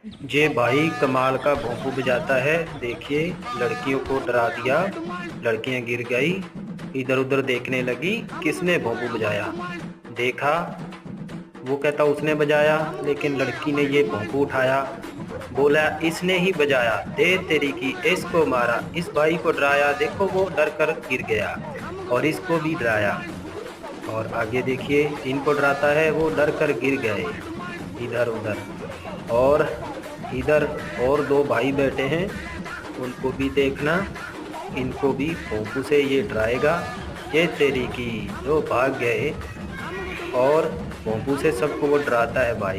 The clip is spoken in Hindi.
ये भाई कमाल का भोंपू बजाता है। देखिए, लड़कियों को डरा दिया, लड़कियां गिर गई, इधर उधर देखने लगी, किसने भोंपू बजाया। देखा, वो कहता उसने बजाया, लेकिन लड़की ने ये भोंपू उठाया, बोला इसने ही बजाया, दे तेरी की, इसको मारा, इस भाई को डराया, देखो वो डर कर गिर गया, और इसको भी डराया। और आगे देखिए, इनको डराता है, वो डर कर गिर गए इधर उधर। और इधर और दो भाई बैठे हैं, उनको भी देखना, इनको भी भोंपू से ये डराएगा। ये तेरी की, जो भाग गए। और भोंपू से सबको वो डराता है भाई।